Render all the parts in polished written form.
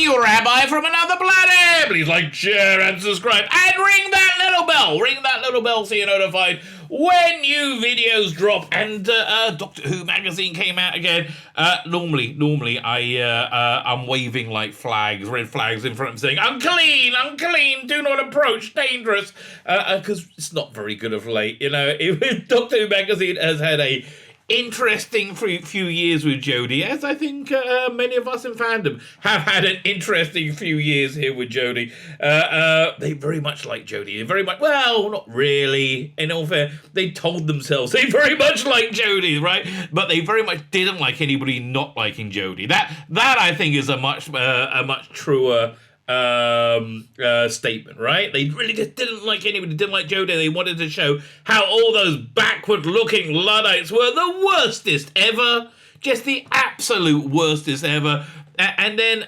you, Rabbi, from another planet. Please like, share, and subscribe. And ring that little bell. Ring that little bell so you're notified when new videos drop. And Doctor Who magazine came out again. Normally, I'm waving like flags, red flags in front of them saying, unclean, do not approach, dangerous. Because it's not very good of late. You know, Doctor Who magazine has had a interesting few years with Jodie, as I think many of us in fandom have had an interesting few years here with Jodie. They very much like Jodie. They very much, well, not really. In all fair, they told themselves they very much like Jodie, right? But they very much didn't like anybody not liking Jodie. That I think is a much truer statement, right? They really just didn't like anybody, didn't like Jodie. They wanted to show how all those backward-looking Luddites were the worstest ever, just the absolute worstest ever. And then,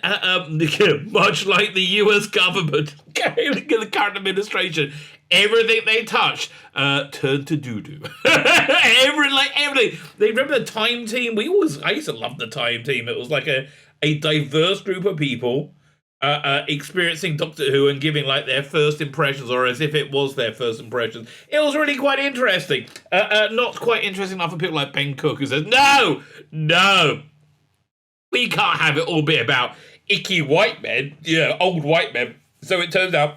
much like the U.S. government, the current administration, everything they touched turned to doo-doo. Everything. They remember the Time Team? I used to love the Time Team. It was like a diverse group of people experiencing Doctor Who and giving like their first impressions, or as if it was their first impressions. It was really quite interesting. Not quite interesting enough for people like Ben Cook, who says, no, we can't have it all be about icky white men, old white men. So it turns out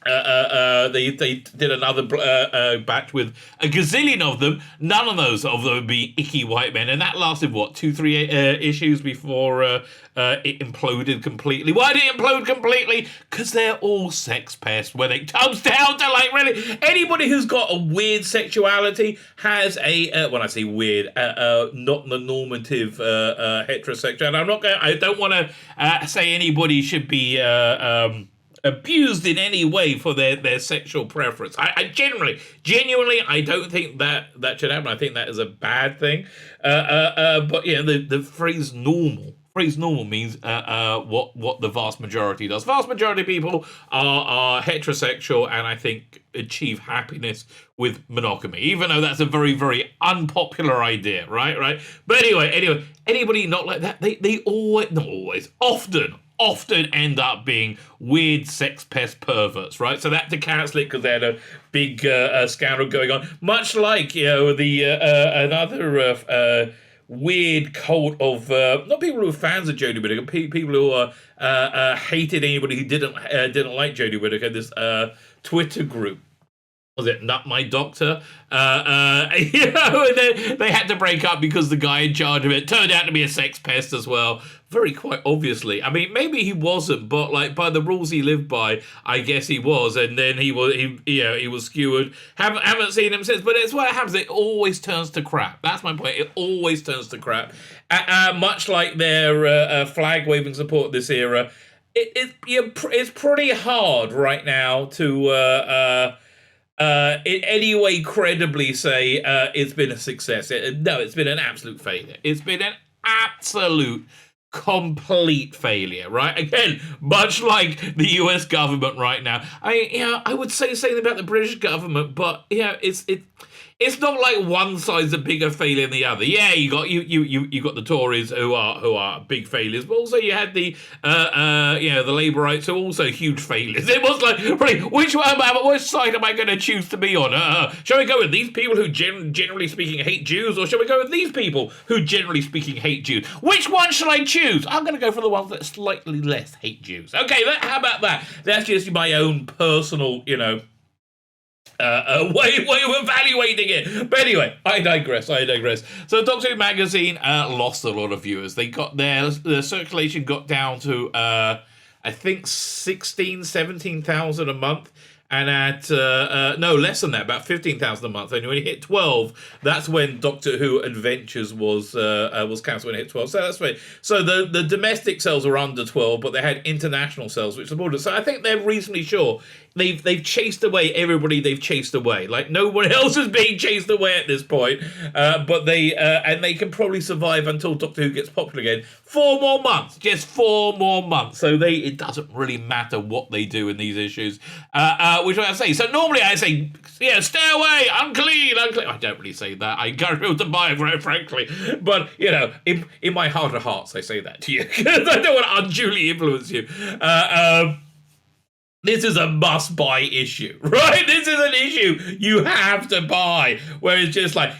they did another batch with a gazillion of them. None of those would be icky white men, and that lasted 2-3 issues before it imploded completely. Why did it implode completely? Because they're all sex pests. When it comes down to really anybody who's got a weird sexuality has a when I say weird, not the normative heterosexual. And I don't want to say anybody should be abused in any way for their sexual preference. I genuinely, I don't think that should happen. I think that is a bad thing. But the phrase normal means what the vast majority does. Vast majority of people are heterosexual, and I think achieve happiness with monogamy, even though that's a very, very unpopular idea, right? But anyway, anybody not like that, they always, not always, often end up being weird sex pest perverts, right? So that to cancel it because they had a big scandal going on, much like the another weird cult of not people who were fans of Jodie Whittaker, people who hated anybody who didn't like Jodie Whittaker. This Twitter group. Was it Not My Doctor? And then they had to break up because the guy in charge of it turned out to be a sex pest as well. Very quite obviously. I mean, maybe he wasn't, but like by the rules he lived by, I guess he was. And then he was skewered. Haven't seen him since. But it's what happens. It always turns to crap. That's my point. It always turns to crap. Much like their flag waving support this era, it's pretty hard right now to in any way credibly say it's been a success. No, it's been an absolute failure. It's been an absolute complete failure, right? Again, much like the US government right now. I would say something about the British government, but it's not like one side's a bigger failure than the other. Yeah, you got the Tories who are big failures, but also you had the Labourites who are also huge failures. It was like, really, which side am I going to choose to be on? Shall we go with these people who generally speaking hate Jews, or shall we go with these people who generally speaking hate Jews? Which one shall I choose? I'm going to go for the ones that slightly less hate Jews. Okay, how about that? That's just my own personal, way of evaluating it. But anyway, I digress. So Doctor Who magazine lost a lot of viewers. They got their circulation got down to I think 17,000 a month. And at, no, less than that, about 15,000 a month. And when you hit 12, that's when Doctor Who Adventures was cancelled when it hit 12. So that's right. So the domestic sales were under 12, but they had international sales, which supported. So I think they're reasonably sure they've chased away everybody they've chased away. Like, no one else is being chased away at this point. But they can probably survive until Doctor Who gets popular again. 4 more months. Just 4 more months. So it doesn't really matter what they do in these issues. which I say. So normally I say, stay away, unclean. I don't really say that. I encourage people to buy it, very frankly. But, in my heart of hearts, I say that to you because I don't want to unduly influence you. This is a must-buy issue, right? This is an issue you have to buy, where it's just like,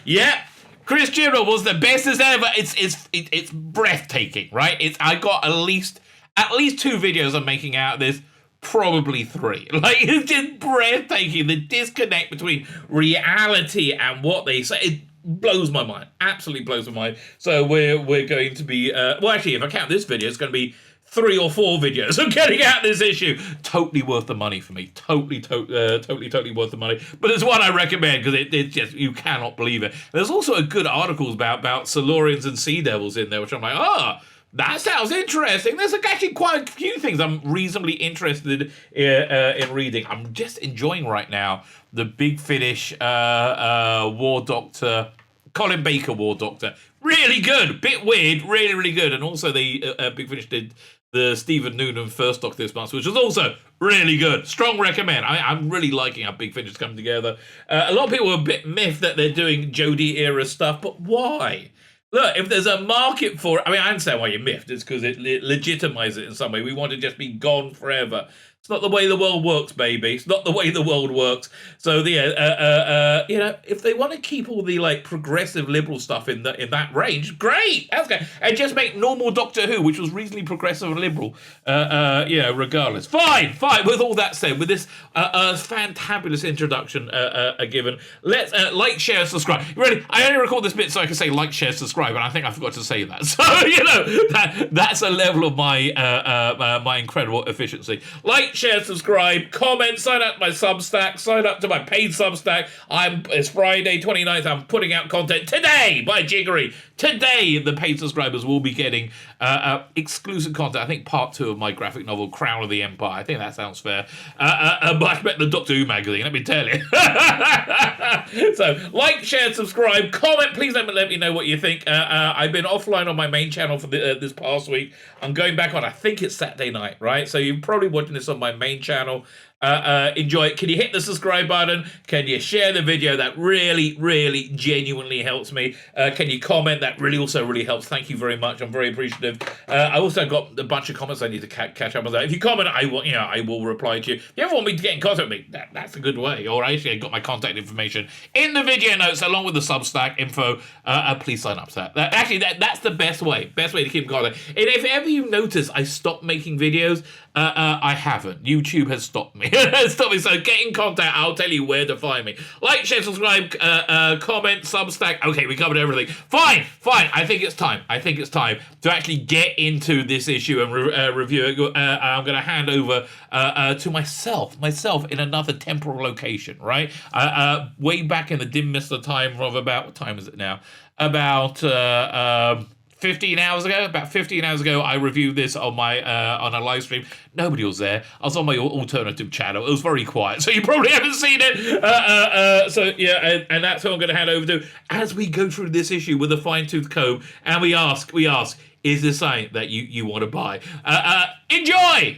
Chris Chibnall was the best as ever. It's breathtaking, right? I got at least 2 videos I'm making out of this, probably 3. Like, it's just breathtaking. The disconnect between reality and what they say, it blows my mind. Absolutely blows my mind. So we're going to be, actually, if I count this video, it's going to be 3 or 4 videos of getting out this issue. Totally worth the money for me. Totally worth the money. But it's one I recommend because it's just, you cannot believe it. There's also a good articles about Silurians and Sea Devils in there, which I'm like, that sounds interesting. There's actually quite a few things I'm reasonably interested in reading. I'm just enjoying right now the Big Finish War Doctor, Colin Baker War Doctor. Really good. Bit weird. Really, really good. And also the Big Finish did the Stephen Noonan First Doctor this month, which was also really good. Strong recommend. I'm really liking how Big Finish has come together. A lot of people are a bit miffed that they're doing Jodie era stuff, but why? Look, if there's a market for it, I understand why you're miffed. It's because it legitimizes it in some way. We want to just be gone forever. It's not the way the world works, baby. It's not the way the world works. So if they want to keep all the progressive liberal stuff in that range, great. That's good. And just make normal Doctor Who, which was reasonably progressive and liberal, regardless. Fine. With all that said, with this fantabulous introduction given, let's like, share, subscribe. Ready? I only record this bit so I can say like, share, subscribe, and I think I forgot to say that. So that's a level of my my incredible efficiency. Like, share, subscribe, comment, sign up to my Substack, sign up to my paid Substack. It's Friday 29th. I'm putting out content today by Jiggery. Today, the paid subscribers will be getting exclusive content. I think part 2 of my graphic novel, Crown of the Empire. I think that sounds fair. Much better than Doctor Who magazine, let me tell you. So, like, share, subscribe, comment. Please let me know what you think. I've been offline on my main channel for this past week. I'm going back on, I think it's Saturday night, right? So you're probably watching this on my main channel. Enjoy it. Can you hit the subscribe button? Can you share the video? That really, really genuinely helps me. Can you comment? That really helps. Thank you very much. I'm very appreciative. I also got a bunch of comments I need to catch up on that. If you comment, I will reply to you. If you ever want me to get in contact with me, that's a good way. Or actually, I got my contact information in the video notes along with the Substack info. Please sign up to that. Actually, that's the best way. Best way to keep in contact. And if ever you notice I stopped making videos, I haven't. YouTube has stopped me. Stop me. So get in contact. I'll tell you where to find me. Like, share, subscribe, comment, Substack. Okay, we covered everything. Fine. I think it's time to actually get into this issue and review it. I'm going to hand over to myself in another temporal location, right? Way back in the dim mist of time of about, what time is it now? About 15 hours ago, I reviewed this on my on a live stream. Nobody was there. I was on my alternative channel. It was very quiet, so you probably haven't seen it. And that's who I'm going to hand over to as we go through this issue with a fine-tooth comb, and we ask, is this something that you want to buy? Enjoy!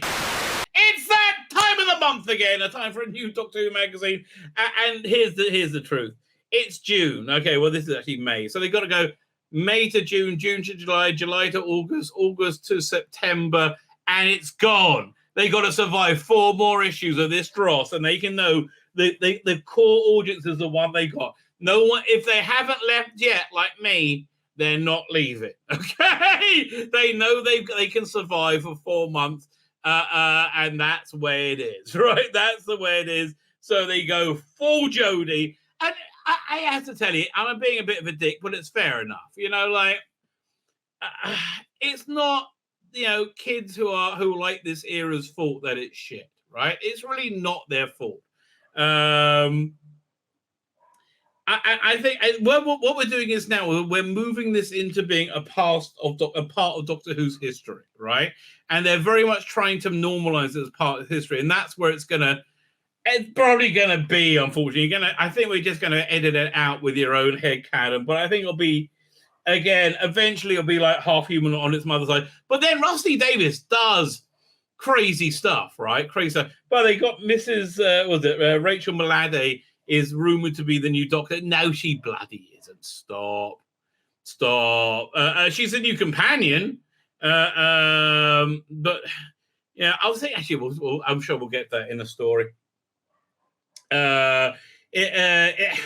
It's that time of the month again, a time for a new Doctor Who magazine. And here's the truth. It's June. Okay, well, this is actually May. So they've got to go May to June, June to July, July to August, August to September, and it's gone. They got to survive 4 more issues of this dross, and they can know the core audience is the one they got. No one, if they haven't left yet, like me, they're not leaving. Okay, they know they can survive for 4 months, and that's where it is, right? That's the way it is. So they go full Jodie, and I have to tell you, I'm being a bit of a dick, but it's fair enough. It's not, kids who like this era's fault that it's shit, right? It's really not their fault. I think what we're doing is now we're moving this into being a part of Doctor Who's history, right? And they're very much trying to normalize it as part of history, and that's where it's probably gonna be. Unfortunately, I think we're just gonna edit it out with your own headcanon, but I think it'll be, again, eventually it'll be like half human on its mother's side. But then Rusty Davies does crazy stuff, right? Crazy stuff. But they got Mrs. Rachel Malade is rumored to be the new Doctor. No, she bloody isn't. Stop. She's a new companion. But yeah, I'll say actually, I'm sure we'll get that in the story. It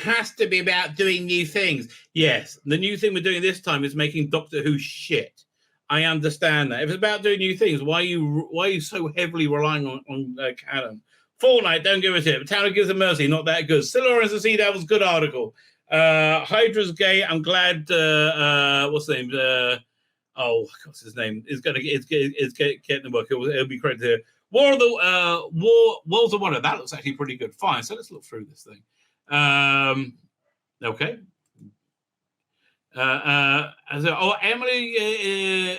has to be about doing new things. Yes, the new thing we're doing this time is making Doctor Who shit. I understand that. If it's about doing new things, why are you so heavily relying on canon? Fortnite, don't give a shit. Town of Gives a Mercy, not that good. Still Lawrence the Sea Devil's good article. Hydra's gay. I'm glad. What's the name? What's his name? It's getting the work. It'll be credited here. Worlds of Wonder. That looks actually pretty good. Fine. So let's look through this thing. Okay.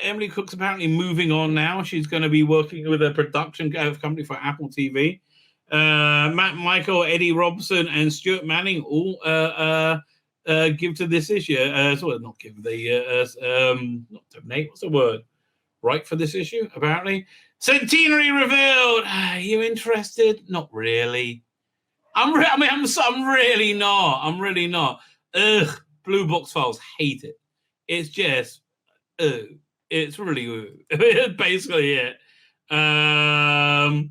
Emily Cook's apparently moving on now. She's going to be working with a production company for Apple TV. Matt Michael, Eddie Robson, and Stuart Manning all give to this issue. Not give. They not donate. What's the word? Write for this issue. Apparently, Centenary revealed. Are you interested? Not really. I'm really not. I'm really not. Ugh. Blue Box Files, hate it. It's just, it's really basically it. I'm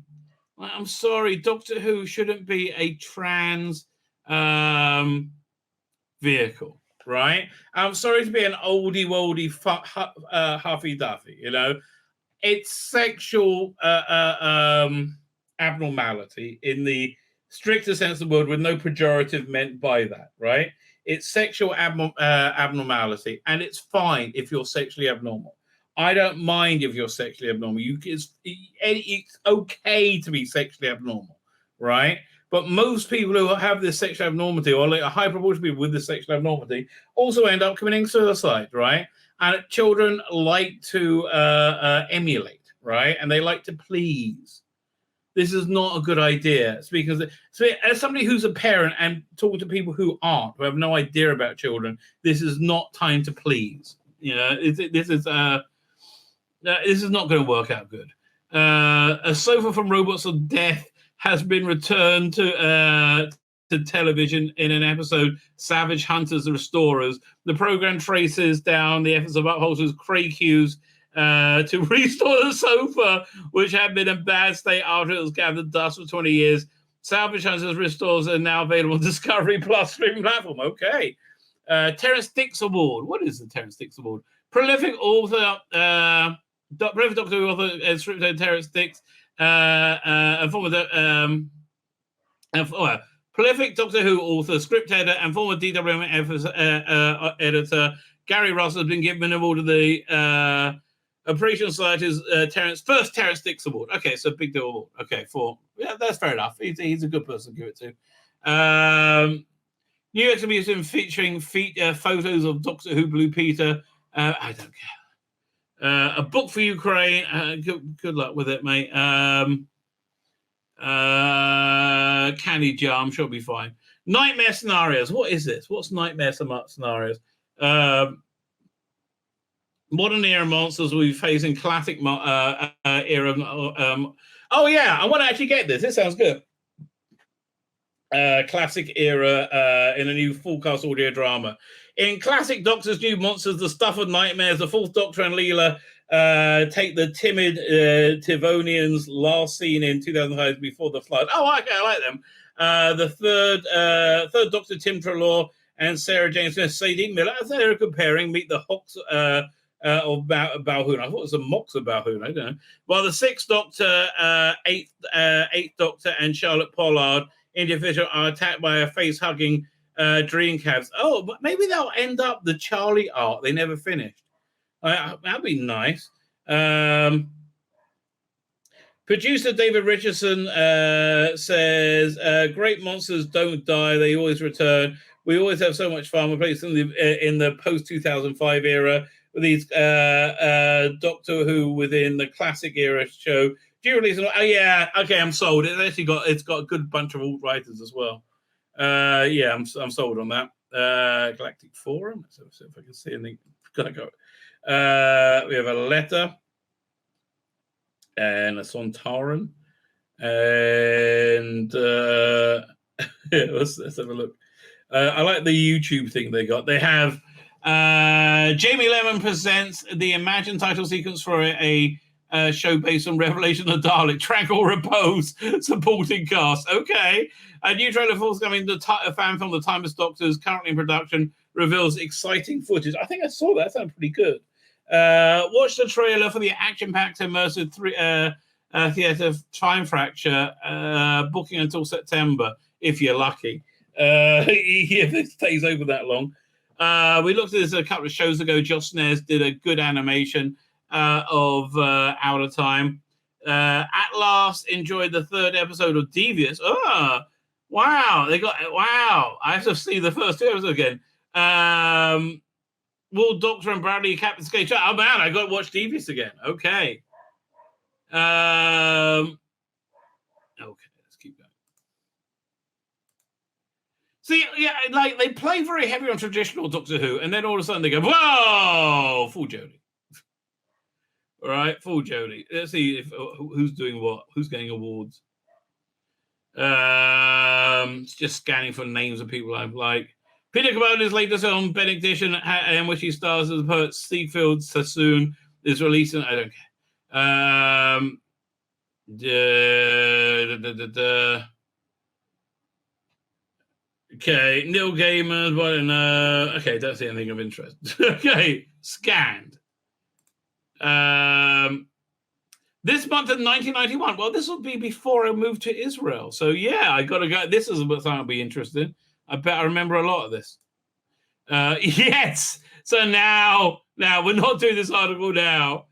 sorry, Doctor Who shouldn't be a trans vehicle, right? I'm sorry to be an oldie-woldy huffy-duffy, you know. It's sexual abnormality in the strictest sense of the word, with no pejorative meant by that, right? It's sexual abnormality, and it's fine if you're sexually abnormal. I don't mind if you're sexually abnormal. It's okay to be sexually abnormal, right? But most people who have this sexual abnormality, or like a high proportion of people with this sexual abnormality, also end up committing suicide, right? And children like to emulate, right? And they like to please. This is not a good idea. Speaking as somebody who's a parent and talking to people who aren't, who have no idea about children, this is not time to please. You know, this is not going to work out good. A sofa from Robots of Death has been returned to television in an episode, Savage Hunters the Restorers. The program traces down the efforts of upholders Craig Hughes to restore the sofa, which had been in bad state after it was gathered dust for 20 years. Salvage Hunters Restores are now available on Discovery Plus streaming platform. Okay. Terrence Dix Award. What is the Terrence Dix Award? Prolific author, prolific Doctor Who author, script Terrence Dix, and former prolific Doctor Who author, script editor, and former DWM editor Gary Ross has been given an award of the Appreciation Society's first Terrence Dix Award. Okay, so big deal award. Okay, that's fair enough. He's a good person to give it to. New exhibition featuring photos of Doctor Who Blue Peter. I don't care. A book for Ukraine. Good luck with it, mate. Candy jar. I'm sure it'll be fine. Nightmare scenarios. What is this? What's nightmare scenarios? Modern era monsters will be facing classic era. Oh yeah, I want to actually get this. This sounds good. Classic era in a new full cast audio drama. In classic Doctor's New Monsters, the stuff of nightmares, the Fourth Doctor and Leela take the timid Tivonians last seen in 2005 before the flood. Oh, okay, I like them. The third Doctor, Tim Treloar, and Sarah Jane Smith, Sadie Miller, as they're comparing, meet the Hawks of Balhoun. I thought it was the Mox of Balhoun. I don't know. While the Sixth Doctor, Eighth Doctor, and Charlotte Pollard individual are attacked by a face-hugging dream cabs. Oh, but maybe they'll end up the Charlie arc they never finished. That'd be nice. Producer David Richardson says, great monsters don't die, they always return. We always have so much fun. We're placing in the post-2005 era with these Doctor Who within the classic era show. Do you release? Oh yeah, okay, I'm sold. It's got a good bunch of alt writers as well. Yeah, I'm sold on that. Galactic Forum. Let's see if I can see anything. We have a letter. and a Sontaran. And let's have a look. I like the YouTube thing they got. They have Jamie Lemon presents the Imagine title sequence for a show based on Revelation of Dalek, Tranquil Repose, supporting cast. Okay. A new trailer forthcoming, the fan film The Timeless Doctor is currently in production, reveals exciting footage. I think I saw that. That sounded pretty good. Watch the trailer for the action-packed immersive theatre Time Fracture, booking until September, if you're lucky. If it stays open that long. We looked at this a couple of shows ago. Josh Snares did a good animation of Out of Time. At last, enjoyed the third episode of Devious. Oh, wow. I have to see the first two episodes again. Will Doctor and Bradley Captain Skate? Oh, man, I got to watch Devious again. Okay. Okay, let's keep going. See, yeah, like they play very heavy on traditional Doctor Who, and then all of a sudden they go, whoa, full Jodie. All right, full Jodie. Let's see if who's doing what, who's getting awards. Just scanning for names of people I like. Peter Cabona's latest film, Benediction, in which he stars as the poet Seafield Sassoon, is released. I don't care. Okay, Neil Gaiman, what in okay, don't see anything of interest. Okay, scanned. This month in 1991. Well, this will be before I moved to Israel. So yeah, I gotta go. This is something that'll be interesting. I bet I remember a lot of this. Yes. So now we're not doing this article now.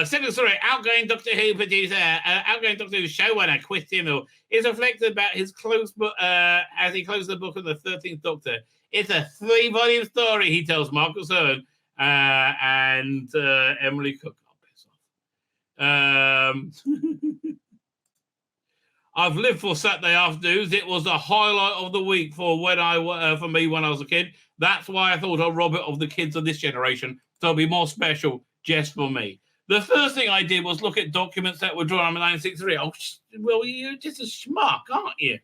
Second story, outgoing Doctor Who producer, outgoing Doctor Who showrunner Chris Timmel is reflected about his closed book as he closed the book on the 13th Doctor. It's a 3-volume story, he tells Marcus Hearn and Emily Cook. I've lived for Saturday afternoons. It was the highlight of the week for me when I was a kid. That's why I thought I'd rob it of the kids of this generation, so it'll be more special just for me. The first thing I did was look at documents that were drawn in 1963. Oh, well, you're just a schmuck, aren't you?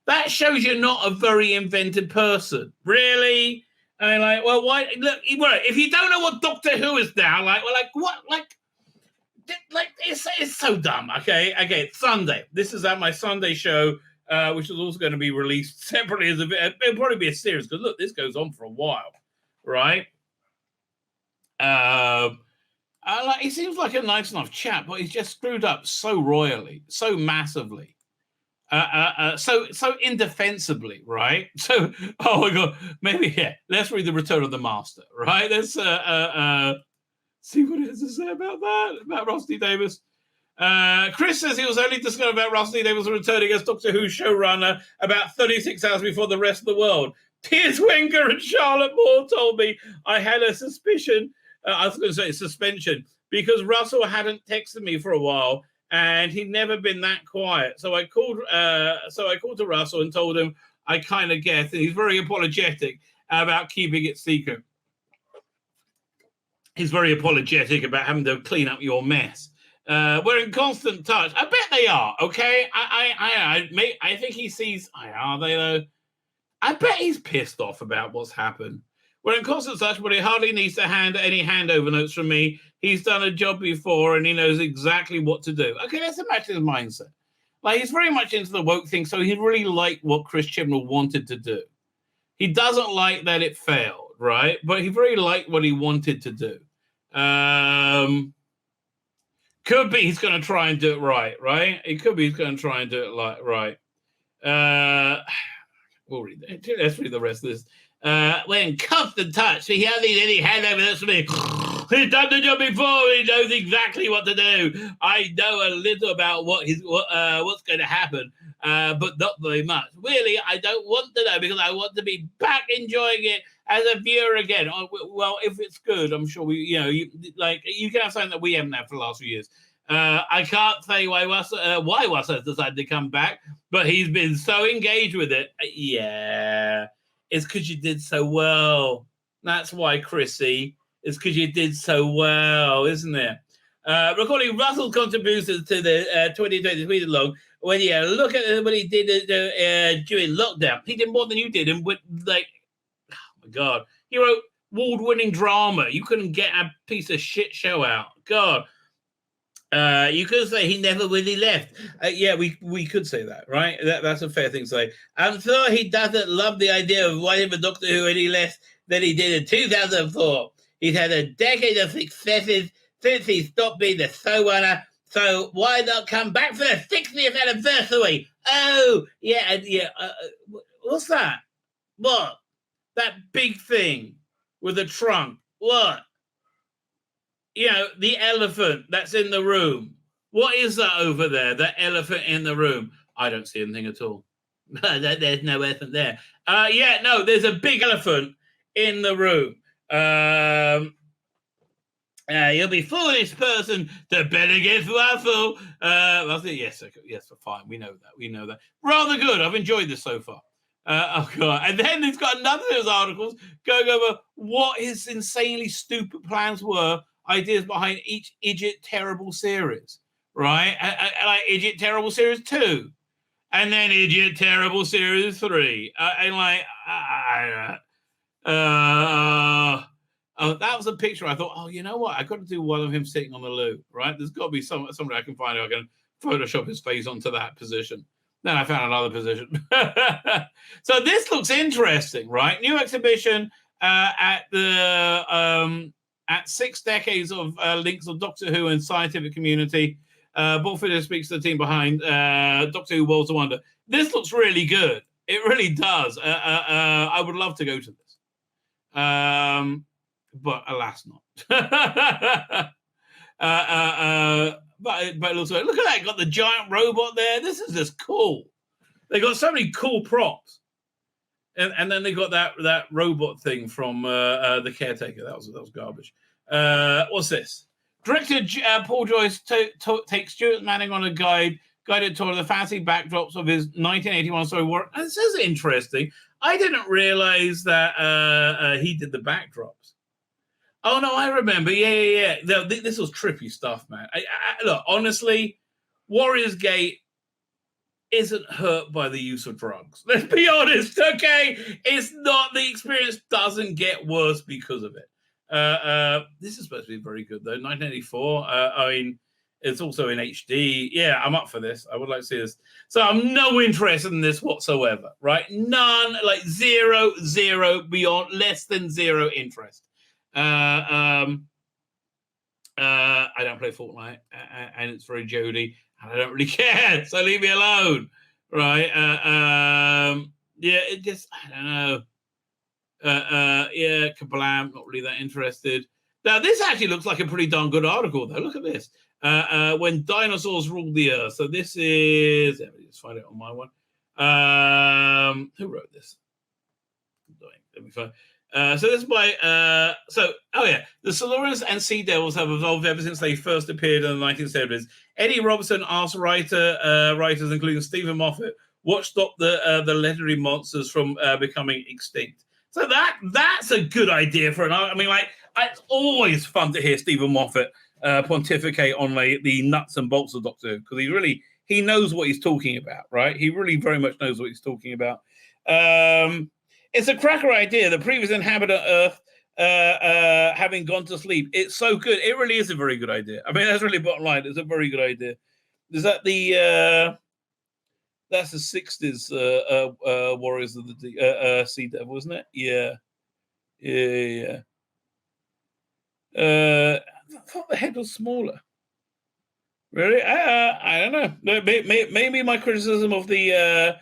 That shows you're not a very inventive person. Really? I mean, like, well, why? Look, if you don't know what Doctor Who is now, what? It's so dumb. Okay, it's Sunday. This is at my Sunday show, which is also going to be released separately as it'll probably be a series because look, this goes on for a while, right? He seems like a nice enough chap, but he's just screwed up so royally, so massively, so indefensibly, right? So, oh my God, maybe let's read The Return of the Master, right? Let's see what it has to say about that, about Rusty Davis. Chris says he was only discovered about Rusty Davis returning as Doctor Who showrunner about 36 hours before the rest of the world. Piers Wenger and Charlotte Moore told me I had a suspicion. I was going to say suspension because Russell hadn't texted me for a while and he'd never been that quiet. So I called to Russell and told him I kind of guessed, and he's very apologetic about keeping it secret. He's very apologetic about having to clean up your mess. We're in constant touch. I bet they are. Okay, I think he sees. Are they though? I bet he's pissed off about what's happened. We're in constant touch, but he hardly needs to hand any handover notes from me. He's done a job before, and he knows exactly what to do. Okay, let's imagine his mindset. Like he's very much into the woke thing, so he really liked what Chris Chibnall wanted to do. He doesn't like that it failed, right? But he very liked what he wanted to do. Could be he's going to try and do it right? It could be he's going to try and do it right. We'll read that. Let's read the rest of this. We're in constant touch. He hasn't any handover notes for me. He's done the job before. He knows exactly what to do. I know a little about what's going to happen, but not very much. Really, I don't want to know because I want to be back enjoying it as a viewer again. Well, if it's good, I'm sure you can have something that we haven't had for the last few years. I can't say why Russ has decided to come back, but he's been so engaged with it. Yeah, it's because you did so well. That's why, Chrissy. It's because you did so well, isn't it? Recording Russell's contributions to the 2020 tweet along. When you look at what he did during lockdown, he did more than you did, and with like, oh my God, he wrote award-winning drama. You couldn't get a piece of shit show out. God. You could say he never really left. Yeah, we could say that, right? That's a fair thing to say. I'm sure he doesn't love the idea of writing for Doctor Who any less than he did in 2004. He's had a decade of successes since he stopped being the showrunner. So why not come back for the 60th anniversary? Oh, yeah. What's that? What? That big thing with the trunk. What? You know, the elephant that's in the room. What is that over there? That elephant in the room? I don't see anything at all. There's no elephant there. No, there's a big elephant in the room. You'll be foolish person to bet against Russell. I think yes, fine. We know that. Rather good. I've enjoyed this so far. Oh God! And then he's got another of those articles going over what his insanely stupid plans were. Ideas behind each Idiot Terrible series, right? Like Idiot Terrible series 2, and then Idiot Terrible series 3, that was a picture. I thought, oh, you know what? I got to do one of him sitting on the loo, right? There's got to be somebody I can find who I can Photoshop his face onto that position. Then I found another position. So this looks interesting, right? New exhibition at the. At 6 decades of links of Doctor Who and scientific community, Bullfitter speaks to the team behind Doctor Who Worlds of Wonder. This looks really good. It really does. I would love to go to this. But alas not. But it looks like, look at that. Got the giant robot there. This is just cool. They got so many cool props. And then they got that robot thing from the Caretaker. That was garbage. What's this? Director Paul Joyce takes Stuart Manning on a guided tour of the fancy backdrops of his 1981 story War. And this is interesting. I didn't realize that he did the backdrops. Oh no, I remember. Yeah. This was trippy stuff, man. Look, honestly, Warriors Gate isn't hurt by the use of drugs. Let's be honest, okay? It's not, the experience doesn't get worse because of it. This is supposed to be very good, though. 1984. I mean, it's also in HD. Yeah, I'm up for this. I would like to see this. So I'm no interest in this whatsoever, right? None, like zero, beyond, less than zero interest. I don't play Fortnite, and it's very Jody. And I don't really care, so leave me alone, right? It just, I don't know. Kablam, not really that interested. Now, this actually looks like a pretty darn good article, though. Look at this. When dinosaurs ruled the earth. So this is, let me just find it on my one. Who wrote this? Let me find. So this is by the Silurians and Sea Devils have evolved ever since they first appeared in the 1970s. Eddie Robertson asked writers, including Stephen Moffat, what stopped the legendary monsters from becoming extinct. So that's a good idea for an. I mean, like, it's always fun to hear Stephen Moffat pontificate on the nuts and bolts of Doctor Who, because he knows what he's talking about, right? He really very much knows what he's talking about. It's a cracker idea. The previous inhabitant of Earth having gone to sleep. It's so good. It really is a very good idea. I mean, that's really bottom line. It's a very good idea. Is that that's the 60s Warriors of the Sea Devil, isn't it? Yeah. I thought the head was smaller. Really? I don't know. Maybe my criticism of the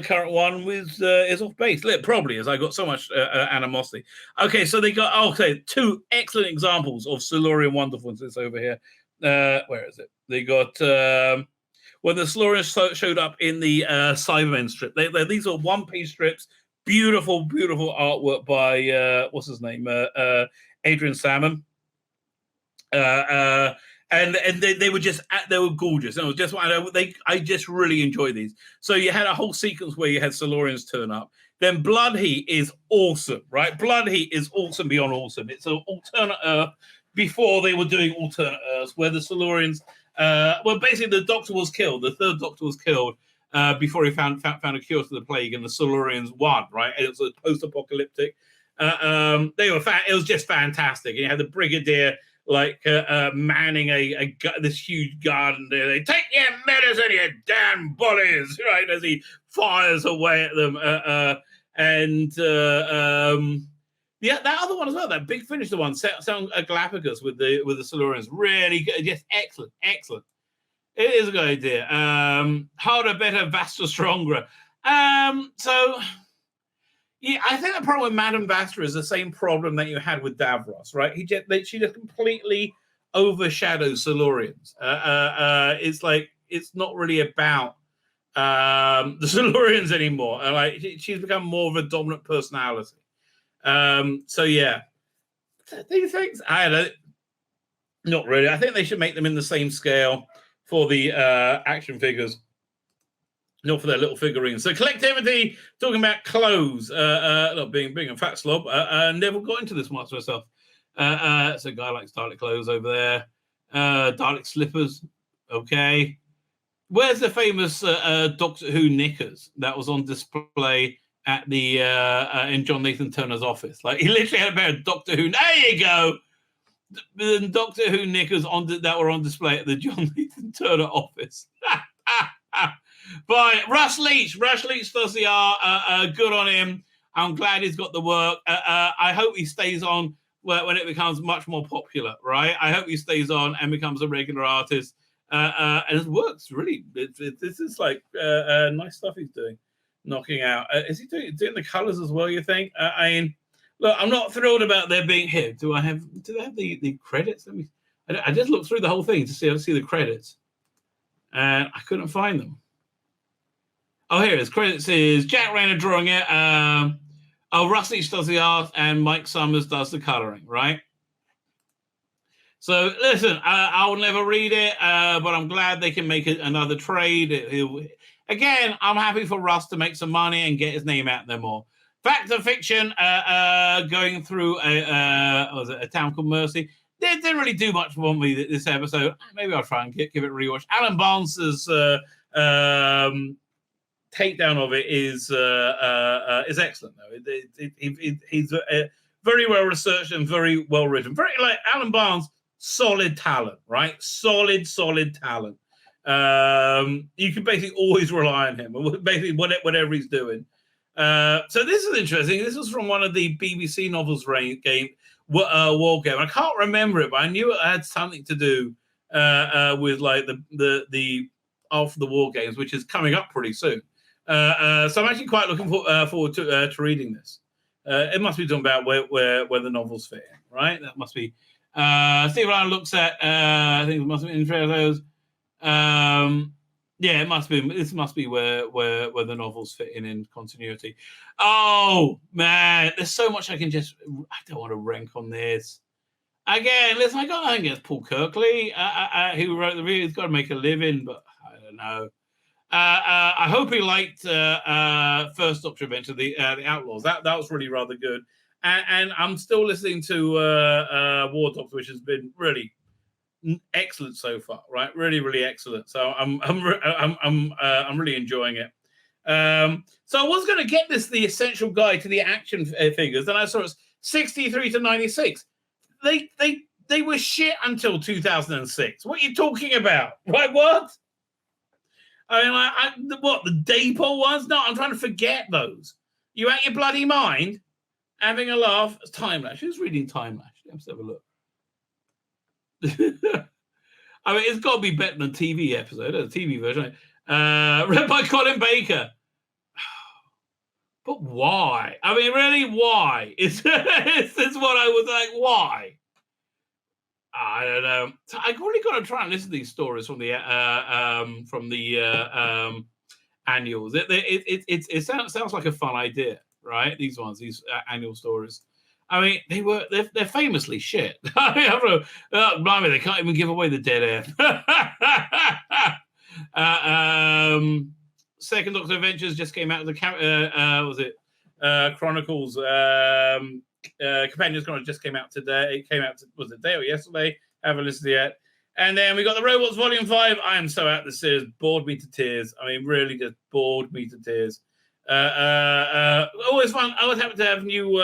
current one is off base. It probably is. I got so much animosity. Okay, so they got 2 excellent examples of Silurian wonderfulness over here. Where is it? They got when the Silurians showed up in the Cybermen strip. These are one-piece strips. Beautiful artwork by what's his name? Adrian Salmon. And they were gorgeous. And it was just I just really enjoy these. So you had a whole sequence where you had Silurians turn up. Then Blood Heat is awesome, right? Blood Heat is awesome beyond awesome. It's an alternate Earth before they were doing alternate Earths, where the Silurians, basically the Doctor was killed. The third Doctor was killed before he found a cure to the plague, and the Silurians won. Right, it was a post-apocalyptic. They were it was just fantastic. You had the Brigadier manning this huge garden. They take your medicine, you damn bullies! Right, as he fires away at them, that other one as well, that big finish, the one sound Galapagos with the Silurians, really good, just excellent. It is a good idea. Harder, better, vaster, stronger. So. Yeah, I think the problem with Madame Vastra is the same problem that you had with Davros, right? She just completely overshadows Silurians. It's not really about the Silurians anymore. She's become more of a dominant personality. So yeah, these things, I don't know, not really. I think they should make them in the same scale for the action figures. Not for their little figurines. So collectivity, talking about clothes, being a fat slob, never got into this much myself. So a guy likes Dalek clothes over there. Dalek slippers, okay. Where's the famous Doctor Who knickers that was on display at the in John Nathan Turner's office? Like, he literally had a pair of Doctor Who. There you go. The Doctor Who knickers that were on display at the John Nathan Turner office. But Russ Leach does the art. Good on him. I'm glad he's got the work. I hope he stays on when it becomes much more popular, right? I hope he stays on and becomes a regular artist. And it works, really. This is nice stuff he's doing. Knocking out. Is he doing the colours as well, you think? Look, I'm not thrilled about there being here. Do they have the credits? I just looked through the whole thing to see the credits. And I couldn't find them. Oh, here it is. Credits is Jack Rayner drawing it. Russ Leach does the art, and Mike Summers does the colouring, right? So, listen, I will never read it, but I'm glad they can make another trade. Again, I'm happy for Russ to make some money and get his name out there more. Fact or fiction, going through a town called Mercy. They didn't really do much for me this episode. Maybe I'll try and give it a rewatch. Alan Barnes's takedown of it is excellent, though. He's very well researched and very well written. Very like Alan Barnes, solid talent, right? Solid talent. You can basically always rely on him, basically whatever he's doing. So this is interesting. This was from one of the BBC novels game. War game. I can't remember it, but I knew it had something to do with like the after the war games, which is coming up pretty soon. So I'm actually quite looking forward to reading this. It must be talking about where the novels fit in, right? That must be. Steve Ryan looks at. I think it must be in those. Yeah, it must be. This must be where the novels fit in continuity. Oh man, there's so much I don't want to rank on this. Again, listen, I got nothing against Paul Kirkley, who wrote the review. He's got to make a living, but I don't know. I hope he liked First Doctor Adventure, the Outlaws. That was really rather good. And I'm still listening to War Doctor, which has been really excellent so far, right? Really excellent. So I'm really enjoying it. So I was going to get the essential guide to the action figures, and I saw it's 63 to 96. They were shit until 2006. What are you talking about? Right? What? I mean, what, the Daypole ones? No, I'm trying to forget those. You out your bloody mind? Having a laugh? It's Time Lash. Who's reading Time Lash? Let's have a look. I mean, it's got to be better than a TV episode, a TV version. Read by Colin Baker. But why? I mean, really, why? It's what I was like, why? I don't know. So I've really got to try and listen to these stories from the annuals. It sounds like a fun idea, right? These annual stories. I mean, they're famously shit. Blimey, they can't even give away the dead air. Second Doctor Adventures just came out of the was it Chronicles. Companion's Chronicles just came out today. It came out, was it today or yesterday? Haven't listened yet. And then we got the Robots Volume 5. I am so out of the series. Bored me to tears. I mean, really just bored me to tears. Always fun. Always happy to have new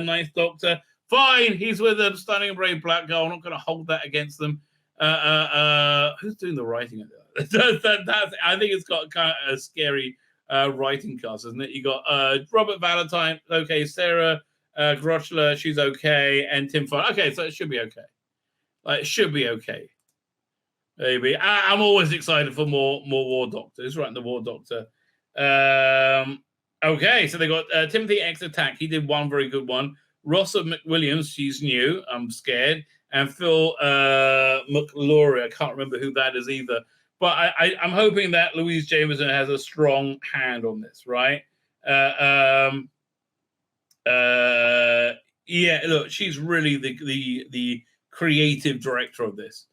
Ninth Doctor. Fine, he's with a stunning and brave black girl. I'm not going to hold that against them. Who's doing the writing of that? I think it's got kind of a scary writing cast, isn't it? You got Robert Valentine, okay, Sarah Grochler, she's okay, and Tim Fine. Okay, so it should be okay. Like, it should be okay. Maybe. I'm always excited for more War Doctor. Who's writing the War Doctor? Okay, so they got Timothy X Attack. He did one very good one. Rossa McWilliams, she's new. I'm scared. And Phil McLaury. I can't remember who that is either. But I'm hoping that Louise Jameson has a strong hand on this, right? Yeah, look, she's really the creative director of this.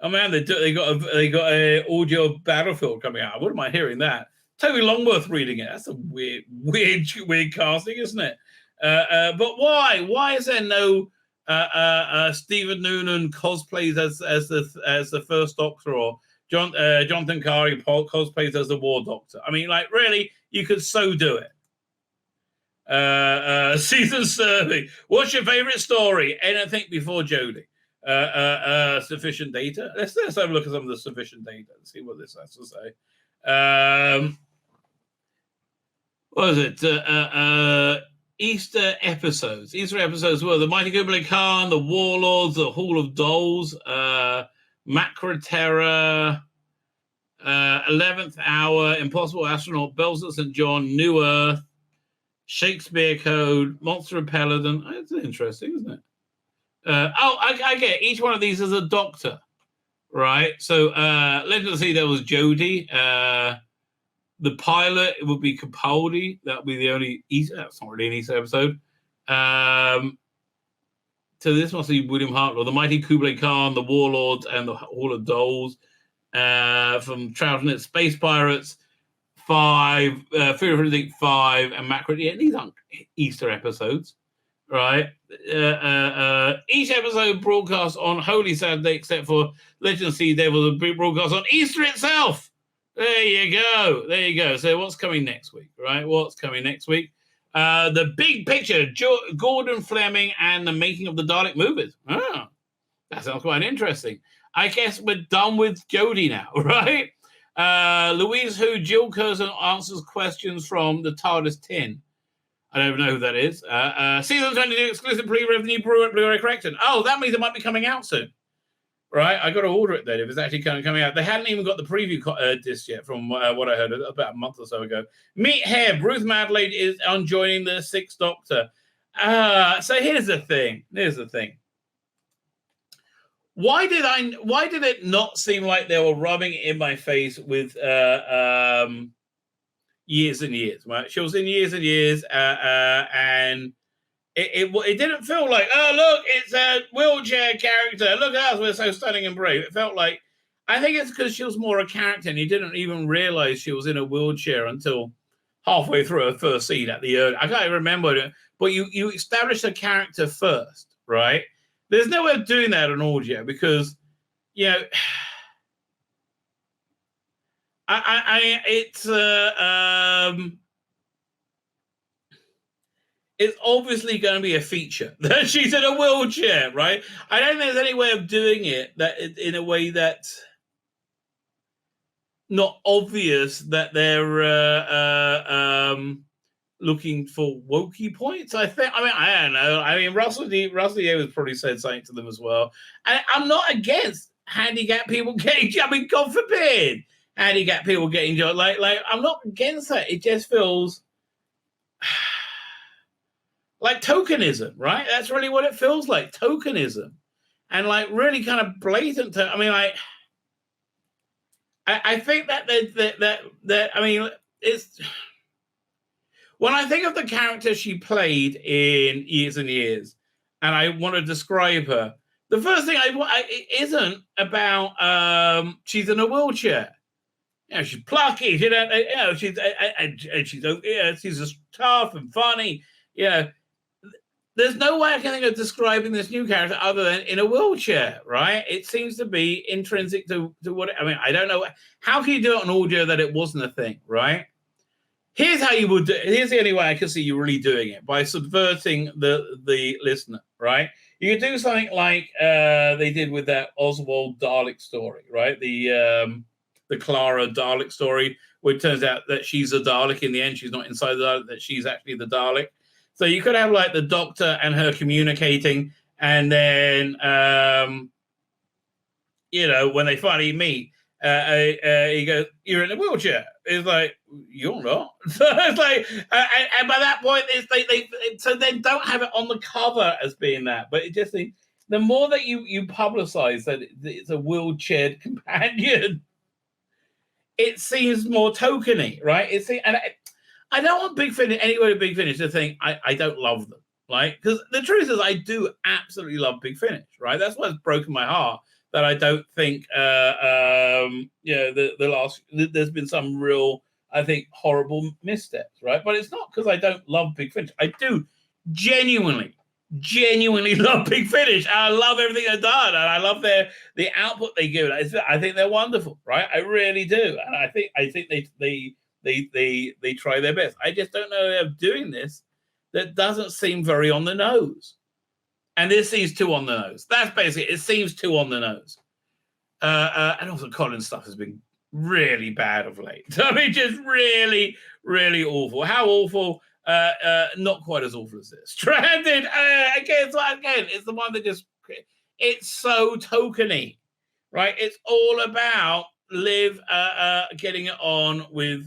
Oh man, they got a audio Battlefield coming out. I wouldn't mind hearing that. Toby Longworth reading it. That's a weird casting, isn't it? But why? Why is there no Stephen Noonan cosplays as the First Doctor, or Jonathan Kari cosplays as the War Doctor? I mean, like, really, you could so do it. Season survey. What's your favorite story? Anything before Jodie? Sufficient data. Let's have a look at some of the sufficient data and see what this has to say. What was it? Easter episodes. Easter episodes were the Mighty Kublai Khan, the Warlords, the Hall of Dolls, Macra Terror, 11th Hour, Impossible Astronaut, Bells of St. John, New Earth, Shakespeare Code, Monster of Peladon. That's interesting, isn't it? I get it. Each one of these is a doctor, right? So Legend of the Sea, there was Jodie. The pilot, it would be Capaldi. That would be the only Easter. That's not really an Easter episode. So this must be William Hartnell. The Mighty Kublai Khan, the Warlords, and the Hall of Dolls. From Troutnet Space Pirates, 5, Fear of Everything 5, and Macro. Yeah, these aren't Easter episodes, right? Each episode broadcast on Holy Saturday, except for Legend of the Sea Devil, the broadcast on Easter itself. There you go. So what's coming next week, right? What's coming next week? The Big Picture, Gordon Fleming and the Making of the Dalek movies. Oh, that sounds quite interesting. I guess we're done with Jodie now, right? Louise Who, Jill Curzon answers questions from the TARDIS tin. I don't know who that is. Season 22 exclusive pre-revenue Blu-ray correction. Oh, that means it might be coming out soon. Right? I got to order it then if it's actually coming out. They hadn't even got the preview disc yet from what I heard about a month or so ago. Meet Heb. Ruth Madlade is on joining the Sixth Doctor. So here's the thing. Why did it not seem like they were rubbing it in my face with years and years? Right? She was in Years and Years, and it didn't feel like, oh look, it's a wheelchair character. Look at us, we're so stunning and brave. It felt like, I think it's because she was more a character, and you didn't even realize she was in a wheelchair until halfway through her first scene at the early. I can't even remember it, but you establish a character first, right? There's no way of doing that on audio because, you know, it's obviously going to be a feature that she's in a wheelchair, right? I don't think there's any way of doing it that in a way that's not obvious that they're looking for wokey points. I don't know. I mean, Russell D. Evans probably said something to them as well. And I'm not against handicapped people getting. I mean, God forbid, handicapped people getting jobs. Like I'm not against that. It just feels like tokenism, right? That's really what it feels like, tokenism, and like really kind of blatant. I mean, like I think that I mean, it's. When I think of the character she played in Years and Years, and I want to describe her, the first thing it isn't about she's in a wheelchair. You know, she's plucky. She's just tough and funny. Yeah, there's no way I can think of describing this new character other than in a wheelchair, right? It seems to be intrinsic to what, I mean, I don't know. How can you do it on audio that it wasn't a thing, right? Here's how you would do it. Here's the only way I can see you really doing it, by subverting the listener, right? You could do something like they did with that Oswald Dalek story, right? The Clara Dalek story, where it turns out that she's a Dalek in the end. She's not inside the Dalek, that she's actually the Dalek. So you could have like the Doctor and her communicating, and then when they finally meet, he goes, "You're in a wheelchair." It's like, "You're not." So it's like, and by that point, so they don't have it on the cover as being that, but it just, the more that you publicize that it's a wheelchaired companion, it seems more tokeny, right? I don't want Big Finish, anybody Big Finish to think I don't love them, right? Because the truth is, I do absolutely love Big Finish, right? That's what's broken my heart, that I don't think, there's been some real, I think, horrible missteps, right? But it's not because I don't love Big Finish. I do genuinely love Big Finish. I love everything they've done, and I love the output they give. I think they're wonderful, right? I really do, and I think they try their best. I just don't know they're doing this. That doesn't seem very on the nose. And this seems too on the nose. That's basically, it seems too on the nose. And also Colin's stuff has been really bad of late. I mean, just really, really awful. How awful? Not quite as awful as this. Stranded, again, it's the one that just, it's so tokeny, right? It's all about Liv getting it on with,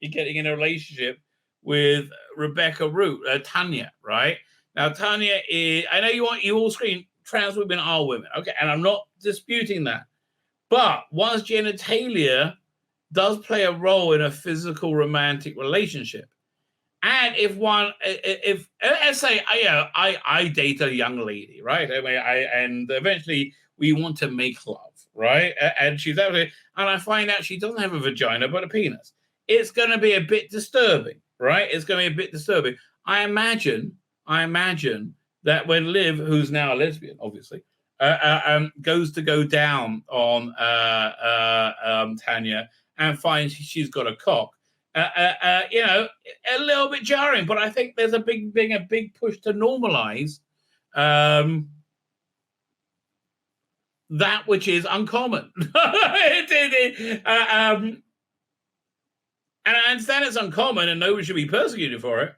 getting in a relationship with Rebecca Root, Tanya, right? Now, Tanya is, I know you all scream trans women are women. Okay, and I'm not disputing that. But one's genitalia does play a role in a physical romantic relationship. And if let's say, I date a young lady, right? I mean, and eventually we want to make love, right? And she's out there, and I find out she doesn't have a vagina but a penis. It's going to be a bit disturbing, right? It's going to be a bit disturbing. I imagine that when Liv, who's now a lesbian, obviously, goes to go down on Tanya and finds she's got a cock, a little bit jarring. But I think there's a big push to normalize that which is uncommon. And I understand it's uncommon, and nobody should be persecuted for it.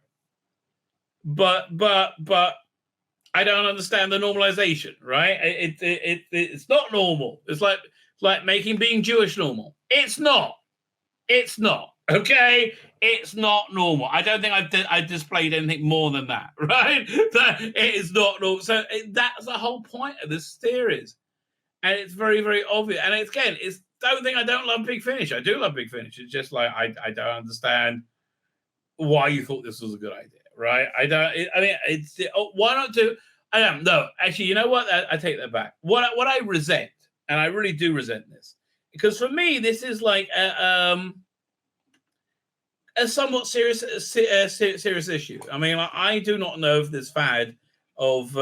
But I don't understand the normalization, right? It's not normal. It's like making being Jewish normal. It's not. Okay, it's not normal. I don't think I've displayed anything more than that, right? That it is not normal. So that's the whole point of this series, and it's very, very obvious. And I don't love Big Finish. I do love Big Finish. It's just like I don't understand why you thought this was a good idea, right? Why not do? I don't know. Actually, you know what? I take that back. What I resent, and I really do resent this, because for me this is like a somewhat serious issue. I mean, I do not know if this fad of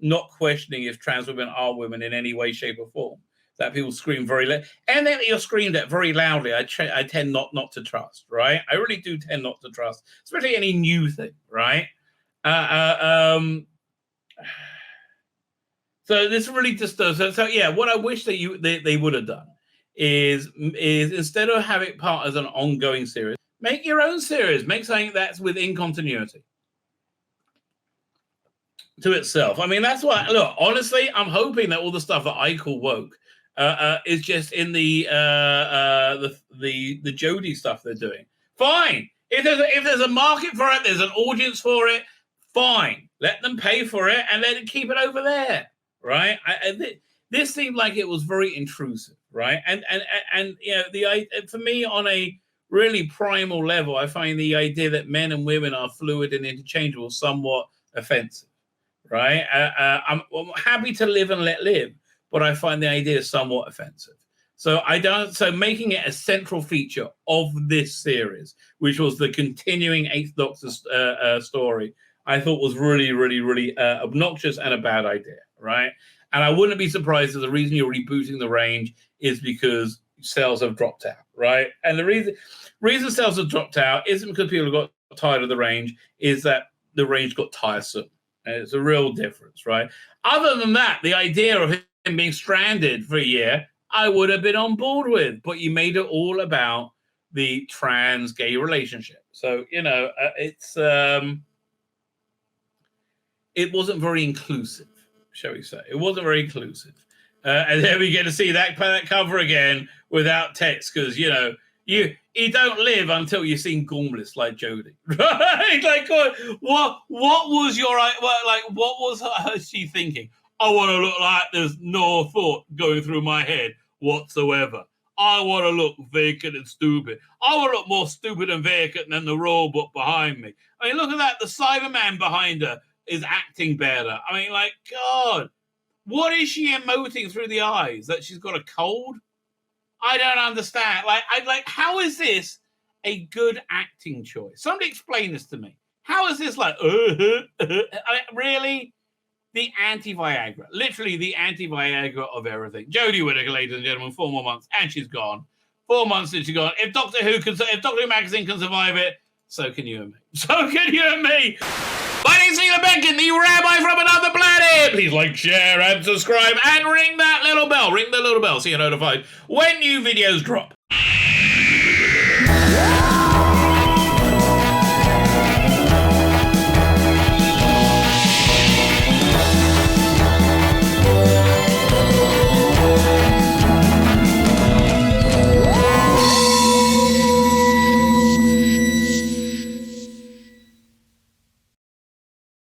not questioning if trans women are women in any way, shape, or form, that people scream very loud, and then you're screamed at very loudly, I tend not to trust, right? I really do tend not to trust, especially any new thing, right? So this really just does. So yeah, what I wish that they would have done is instead of having it part as an ongoing series, make your own series, make something that's within continuity to itself. I mean, that's why. Look, honestly, I'm hoping that all the stuff that I call woke is just in the Jodie stuff they're doing. Fine, if there's a market for it, there's an audience for it. Fine, let them pay for it and let it keep it over there, right? This seemed like it was very intrusive, right? And for me, on a really primal level, I find the idea that men and women are fluid and interchangeable somewhat offensive, right? I'm happy to live and let live, but I find the idea somewhat offensive. So so making it a central feature of this series, which was the continuing Eighth Doctor story, I thought was really, really, really obnoxious and a bad idea, right? And I wouldn't be surprised if the reason you're rebooting the range is because sales have dropped out, right? And the reason sales have dropped out isn't because people have got tired of the range, is that the range got tiresome. And it's a real difference, right? Other than that, the idea of him being stranded for a year, I would have been on board with, but you made it all about the trans gay relationship. So, it wasn't very inclusive, shall we say. It wasn't very inclusive. And then we get to see that cover again without text, because, you don't live until you've seen Gormless like Jodie, right? Like, what was what was she thinking? I want to look like there's no thought going through my head whatsoever. I want to look vacant and stupid. I want to look more stupid and vacant than the robot behind me. I mean, look at that. The Cyberman behind her is acting better. I mean, like, God, what is she emoting through the eyes? That she's got a cold? I don't understand. How is this a good acting choice? Somebody explain this to me. How is this really? The anti-Viagra. Literally the anti-Viagra of everything. Jodie Whittaker, ladies and gentlemen, 4 more months, and she's gone. 4 months since she's gone. If Doctor Who magazine can survive it, so can you and me. So can you and me. My name's Tzvi Lebetkin, the rabbi from another planet. Please like, share, and subscribe, and ring that little bell. Ring the little bell so you're notified when new videos drop.